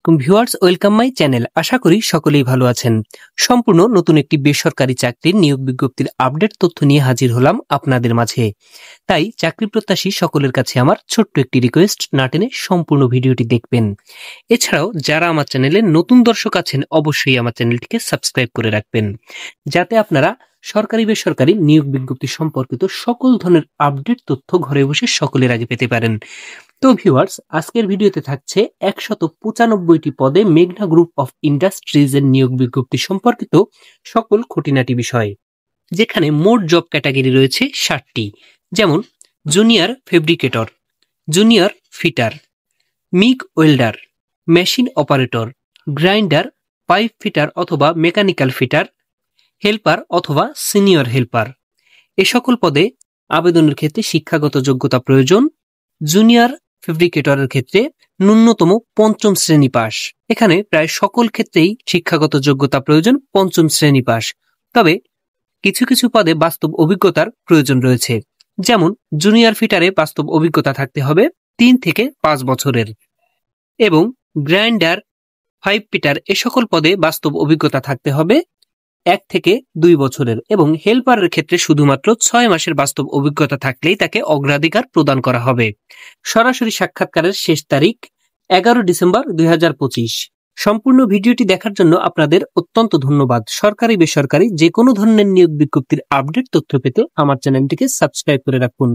Viewers, welcome my channel. আশা করি সকলেই ভালো আছেন। সম্পূর্ণ নতুন একটি বেসরকারি চাকরির নিয়োগ বিজ্ঞপ্তির আপডেট তথ্য নিয়ে হাজির হলাম আপনাদের মাঝে। তাই চাকরি প্রত্যাশী সকলের কাছে আমার ছোট্ট একটি রিকোয়েস্ট, না টেনে সম্পূর্ণ ভিডিওটি দেখবেন। এছাড়াও যারা আমার চ্যানেলে নতুন দর্শক আছেন, অবশ্যই আমার চ্যানেলটিকে সাবস্ক্রাইব করে রাখবেন, যাতে আপনারা সরকারি বেসরকারি নিয়োগ বিজ্ঞপ্তি সম্পর্কিত সকল ধরনের আপডেট তথ্য ঘরে বসে সকলের আগে পেতে পারেন। তো ভিউয়ার্স, আজকের ভিডিওতে থাকছে 195টি পদে মেঘনা গ্রুপ অফ ইন্ডাস্ট্রিজ এর নিয়োগ বিজ্ঞপ্তি সম্পর্কিত সকল খুঁটিনাটি বিষয়, যেখানে মোট জব ক্যাটাগরি রয়েছে 60টি। যেমন junior fabricator, junior fitter, MIG welder, machine operator, grinder, pipe fitter অথবা মেকানিক্যাল ফিটার, হেল্পার অথবা সিনিয়র হেল্পার। এ সকল পদে আবেদনের ক্ষেত্রে শিক্ষাগত যোগ্যতা প্রয়োজন। জুনিয়র ফেব্রিকেটরের ক্ষেত্রে ন্যূনতম 5ম শ্রেণী পাস। এখানে প্রায় সকল ক্ষেত্রেই শিক্ষাগত যোগ্যতা প্রয়োজন 5ম শ্রেণী পাস। তবে কিছু কিছু পদে বাস্তব অভিজ্ঞতার প্রয়োজন রয়েছে। যেমন জুনিয়র ফিটারে বাস্তব অভিজ্ঞতা থাকতে হবে 3 থেকে 5 বছরের, এবং গ্রাইন্ডার, পাইপ ফিটার এ সকল পদে বাস্তব অভিজ্ঞতা থাকতে হবে 1 থেকে 2 বছরের, এবং হেল্পারের ক্ষেত্রে শুধুমাত্র 6 মাসের বাস্তব অভিজ্ঞতা থাকলেই তাকে অগ্রাধিকার প্রদান করা হবে। সরাসরি সাক্ষাৎকারের শেষ তারিখ 11 ডিসেম্বর 2025। সম্পূর্ণ ভিডিওটি দেখার জন্য আপনাদের অত্যন্ত ধন্যবাদ। সরকারি বেসরকারি যে কোনো ধরনের নিয়োগ বিজ্ঞপ্তির আপডেট তথ্য পেতে আমার চ্যানেলটিকে সাবস্ক্রাইব করে রাখুন।